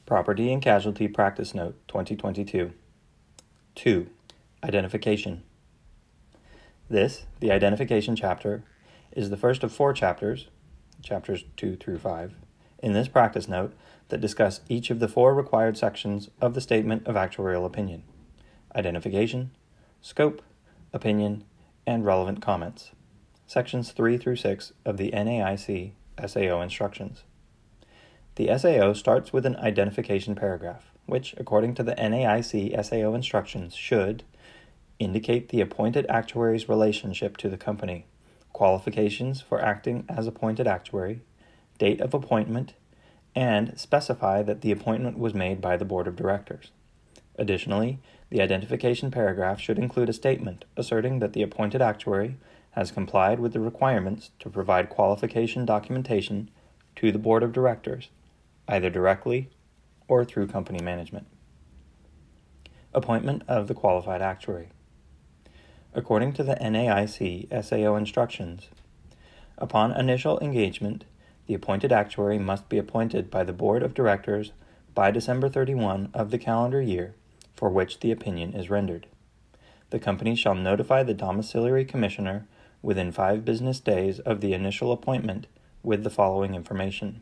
Property and Casualty Practice Note 2022. 2. Identification. This, the identification chapter, is the first of 4 chapters, chapters 2 through 5, in this practice note that discuss each of the 4 required sections of the Statement of Actuarial Opinion: identification, scope, opinion, and relevant comments, sections 3 through 6 of the NAIC SAO instructions. The SAO starts with an identification paragraph, which, according to the NAIC SAO instructions, should indicate the appointed actuary's relationship to the company, qualifications for acting as appointed actuary, date of appointment, and specify that the appointment was made by the Board of Directors. Additionally, the identification paragraph should include a statement asserting that the appointed actuary has complied with the requirements to provide qualification documentation to the Board of Directors, either directly or through company management. Appointment of the qualified actuary. According to the NAIC SAO instructions, upon initial engagement, the appointed actuary must be appointed by the Board of Directors by December 31 of the calendar year for which the opinion is rendered. The company shall notify the domiciliary commissioner within 5 business days of the initial appointment with the following information: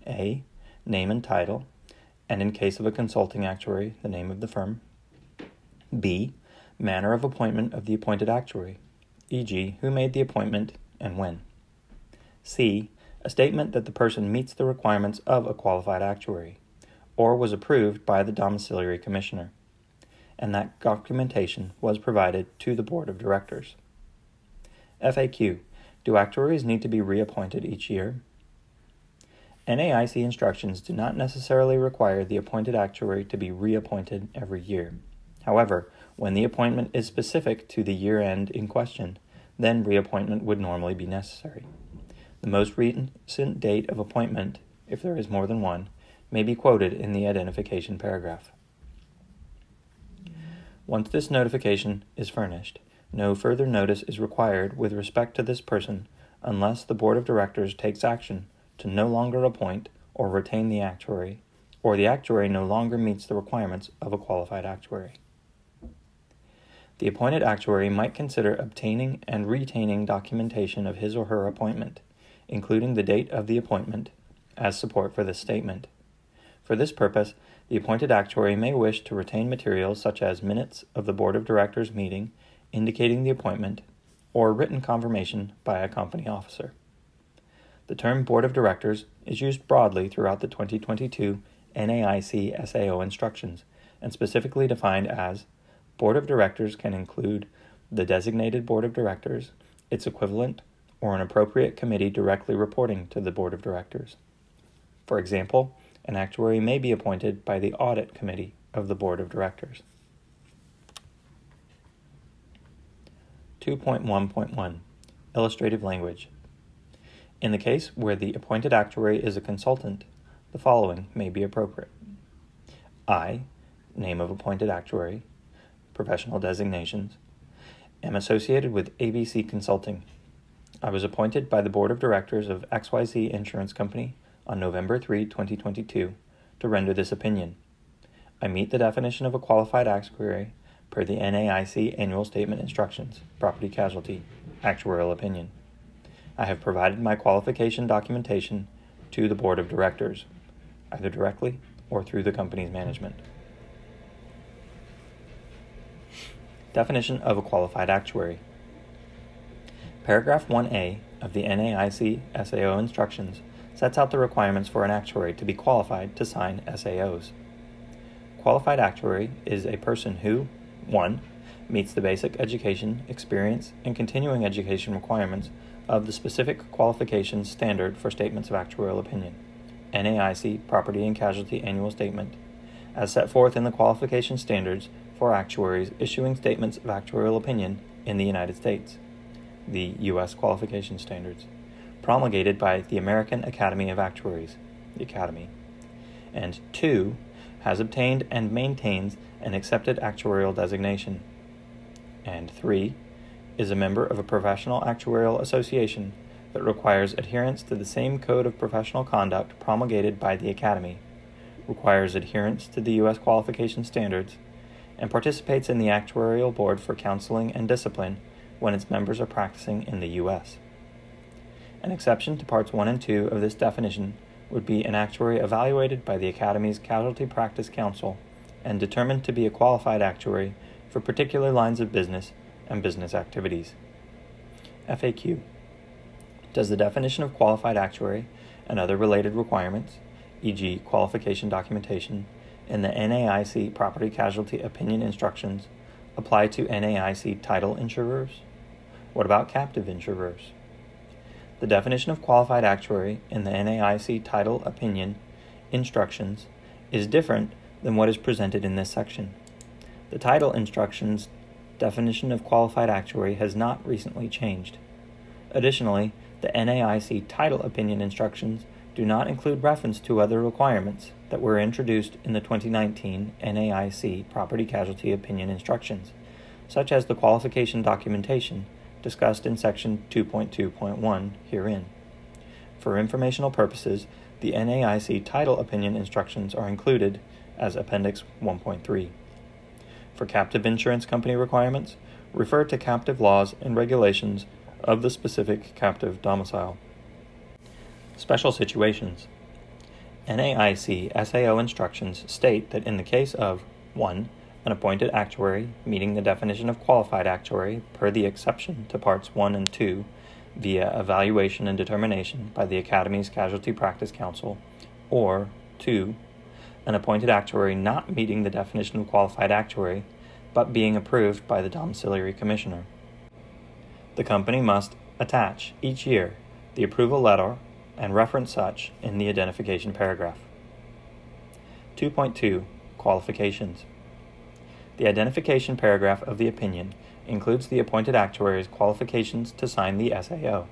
A. Name and title, and in case of a consulting actuary, the name of the firm. B. Manner of appointment of the appointed actuary, e.g., who made the appointment and when. C. A statement that the person meets the requirements of a qualified actuary, or was approved by the domiciliary commissioner, and that documentation was provided to the Board of Directors. FAQ. Do actuaries need to be reappointed each year? NAIC instructions do not necessarily require the appointed actuary to be reappointed every year. However, when the appointment is specific to the year-end in question, then reappointment would normally be necessary. The most recent date of appointment, if there is more than one, may be quoted in the identification paragraph. Once this notification is furnished, no further notice is required with respect to this person unless the Board of Directors takes action to no longer appoint or retain the actuary, or the actuary no longer meets the requirements of a qualified actuary. The appointed actuary might consider obtaining and retaining documentation of his or her appointment, including the date of the appointment, as support for this statement. For this purpose, the appointed actuary may wish to retain materials such as minutes of the Board of Directors meeting indicating the appointment, or written confirmation by a company officer. The term Board of Directors is used broadly throughout the 2022 NAIC SAO instructions, and specifically defined as: Board of Directors can include the designated Board of Directors, its equivalent, or an appropriate committee directly reporting to the Board of Directors. For example, an actuary may be appointed by the Audit Committee of the Board of Directors. 2.1.1 Illustrative Language. In the case where the appointed actuary is a consultant, the following may be appropriate: I, name of appointed actuary, professional designations, am associated with ABC Consulting. I was appointed by the Board of Directors of XYZ Insurance Company on November 3, 2022, to render this opinion. I meet the definition of a qualified actuary per the NAIC Annual Statement Instructions, Property Casualty, Actuarial Opinion. I have provided my qualification documentation to the Board of Directors, either directly or through the company's management. Definition of a qualified actuary. Paragraph 1A of the NAIC SAO instructions sets out the requirements for an actuary to be qualified to sign SAOs. Qualified actuary is a person who, 1. Meets the basic education, experience, and continuing education requirements of the specific qualifications standard for statements of actuarial opinion, NAIC Property and Casualty Annual Statement, as set forth in the qualification standards for actuaries issuing statements of actuarial opinion in the United States, the U.S. Qualification Standards, promulgated by the American Academy of Actuaries, the Academy, and 2. Has obtained and maintains an accepted actuarial designation, and 3. Is a member of a professional actuarial association that requires adherence to the same code of professional conduct promulgated by the Academy, requires adherence to the U.S. qualification standards, and participates in the Actuarial Board for counseling and discipline when its members are practicing in the U.S. An exception to Parts 1 and 2 of this definition would be an actuary evaluated by the Academy's Casualty Practice Council and determined to be a qualified actuary for particular lines of business and business activities. FAQ. Does the definition of qualified actuary and other related requirements, e.g. qualification documentation, in the NAIC Property Casualty Opinion Instructions apply to NAIC title insurers? What about captive insurers? The definition of qualified actuary in the NAIC Title Opinion Instructions is different than what is presented in this section. The Title Instructions definition of qualified actuary has not recently changed. Additionally, the NAIC Title Opinion Instructions do not include reference to other requirements that were introduced in the 2019 NAIC Property Casualty Opinion Instructions, such as the qualification documentation discussed in Section 2.2.1 herein. For informational purposes, the NAIC Title Opinion Instructions are included as Appendix 1.3. For captive insurance company requirements, refer to captive laws and regulations of the specific captive domicile. Special situations. NAIC SAO instructions state that in the case of 1. An appointed actuary meeting the definition of qualified actuary per the exception to Parts 1 and 2 via evaluation and determination by the Academy's Casualty Practice Council, or 2. An appointed actuary not meeting the definition of qualified actuary but being approved by the domiciliary commissioner. The company must attach each year the approval letter and reference such in the identification paragraph. 2.2 Qualifications. The identification paragraph of the opinion includes the appointed actuary's qualifications to sign the SAO.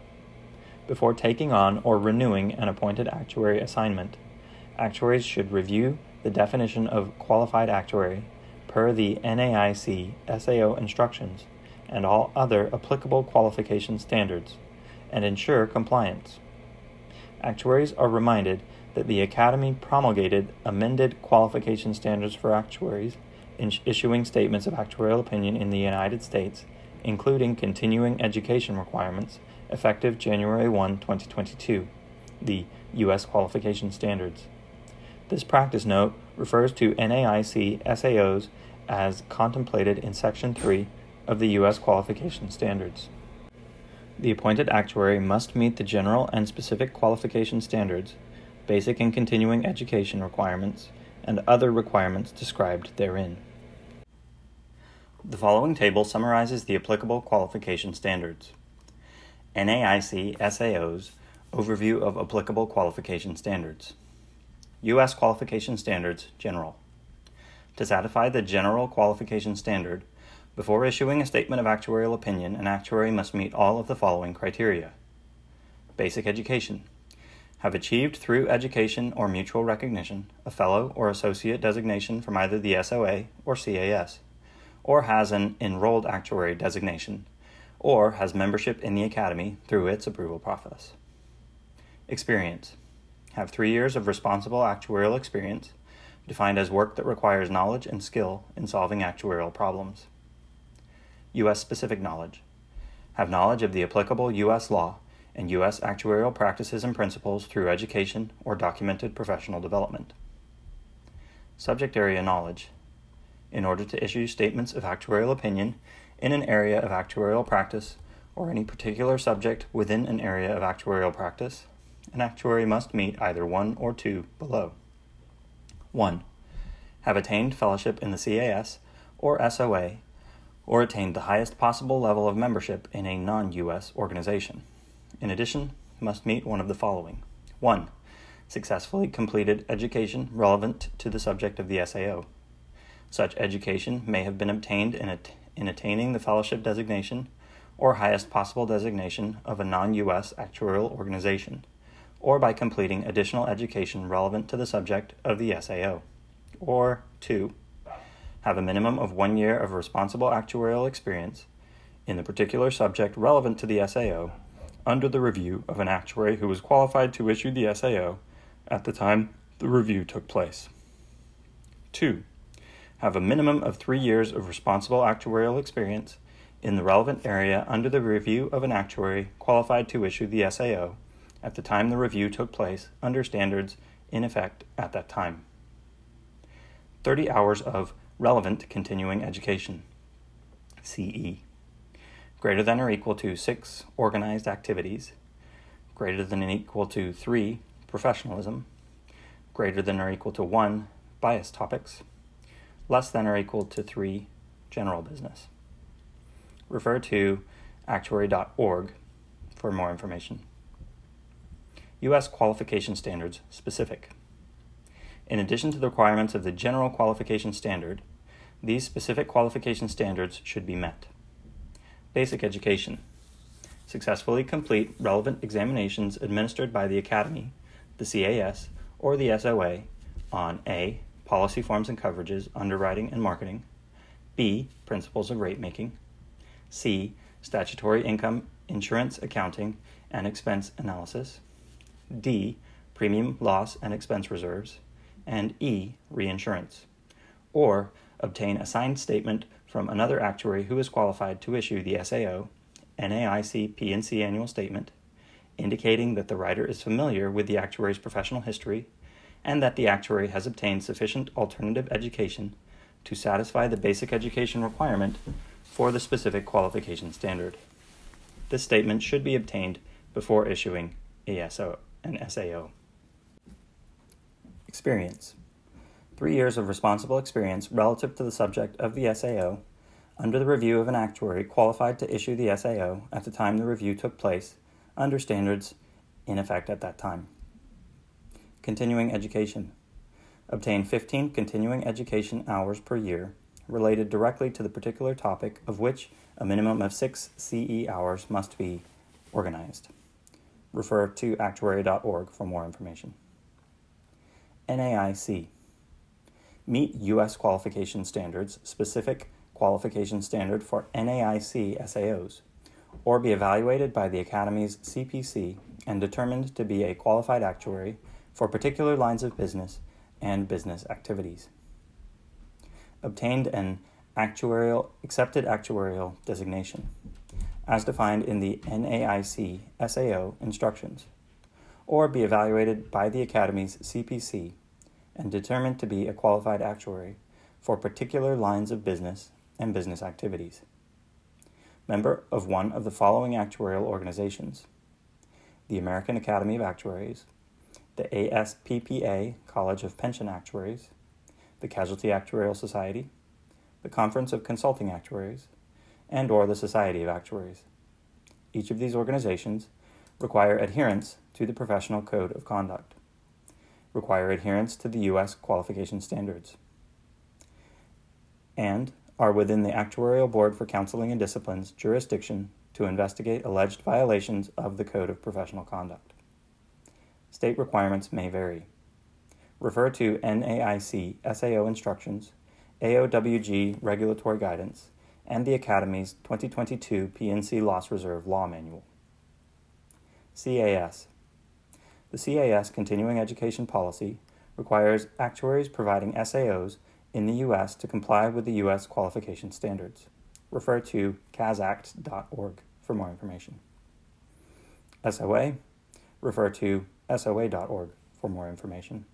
Before taking on or renewing an appointed actuary assignment, actuaries should review the definition of qualified actuary per the NAIC SAO instructions and all other applicable qualification standards, and ensure compliance. Actuaries are reminded that the Academy promulgated amended qualification standards for actuaries in issuing statements of actuarial opinion in the United States, including continuing education requirements, effective January 1, 2022, the U.S. Qualification Standards. This practice note refers to NAIC SAOs as contemplated in Section 3 of the U.S. Qualification Standards. The appointed actuary must meet the general and specific qualification standards, basic and continuing education requirements, and other requirements described therein. The following table summarizes the applicable qualification standards. NAIC SAOs Overview of applicable qualification standards. U.S. Qualification Standards General. To satisfy the general qualification standard, before issuing a statement of actuarial opinion, an actuary must meet all of the following criteria. Basic education. Have achieved through education or mutual recognition a fellow or associate designation from either the SOA or CAS, or has an enrolled actuary designation, or has membership in the Academy through its approval process. Experience. Have 3 years of responsible actuarial experience, defined as work that requires knowledge and skill in solving actuarial problems. U.S. specific knowledge. Have knowledge of the applicable U.S. law and U.S. actuarial practices and principles through education or documented professional development. Subject area knowledge. In order to issue statements of actuarial opinion in an area of actuarial practice or any particular subject within an area of actuarial practice, an actuary must meet either 1 or 2 below. 1. Have attained fellowship in the CAS or SOA, or attained the highest possible level of membership in a non-U.S. organization. In addition, must meet one of the following. 1. Successfully completed education relevant to the subject of the SAO. Such education may have been obtained in attaining the fellowship designation or highest possible designation of a non-U.S. actuarial organization, or by completing additional education relevant to the subject of the SAO. Or 2. Have a minimum of 1 year of responsible actuarial experience in the particular subject relevant to the SAO under the review of an actuary who was qualified to issue the SAO at the time the review took place. 2. Have a minimum of 3 years of responsible actuarial experience in the relevant area under the review of an actuary qualified to issue the SAO at the time the review took place under standards in effect at that time. 30 hours of relevant continuing education, CE, greater than or equal to 6 organized activities, greater than or equal to 3 professionalism, greater than or equal to 1 bias topics, less than or equal to 3 general business. Refer to actuary.org for more information. U.S. qualification standards specific. In addition to the requirements of the general qualification standard, these specific qualification standards should be met. Basic education. Successfully complete relevant examinations administered by the Academy, the CAS, or the SOA on A. Policy forms and coverages, underwriting and marketing, B. Principles of rate making, C. Statutory income, insurance accounting, and expense analysis, D. Premium loss and expense reserves, and E. Reinsurance, or obtain a signed statement from another actuary who is qualified to issue the SAO, NAIC P&C annual statement, indicating that the writer is familiar with the actuary's professional history and that the actuary has obtained sufficient alternative education to satisfy the basic education requirement for the specific qualification standard. This statement should be obtained before issuing an SAO. Experience. 3 years of responsible experience relative to the subject of the SAO under the review of an actuary qualified to issue the SAO at the time the review took place under standards in effect at that time. Continuing education. Obtain 15 continuing education hours per year related directly to the particular topic of which a minimum of 6 CE hours must be organized. Refer to actuary.org for more information. NAIC. Meet U.S. qualification standards, specific qualification standard for NAIC SAOs, or be evaluated by the Academy's CPC and determined to be a qualified actuary for particular lines of business and business activities. Obtained an accepted actuarial designation, as defined in the NAIC SAO instructions, or be evaluated by the Academy's CPC and determined to be a qualified actuary for particular lines of business and business activities. Member of one of the following actuarial organizations: the American Academy of Actuaries, the ASPPA College of Pension Actuaries, the Casualty Actuarial Society, the Conference of Consulting Actuaries, and or the Society of Actuaries. Each of these organizations require adherence to the Professional Code of Conduct, require adherence to the U.S. qualification standards, and are within the Actuarial Board for Counseling and Discipline's jurisdiction to investigate alleged violations of the Code of Professional Conduct. State requirements may vary. Refer to NAIC SAO instructions, AOWG regulatory guidance, and the Academy's 2022 P&C Loss Reserve Law Manual. CAS. The CAS continuing education policy requires actuaries providing SAOs in the U.S. to comply with the U.S. qualification standards. Refer to casact.org for more information. SOA. Refer to SOA.org for more information.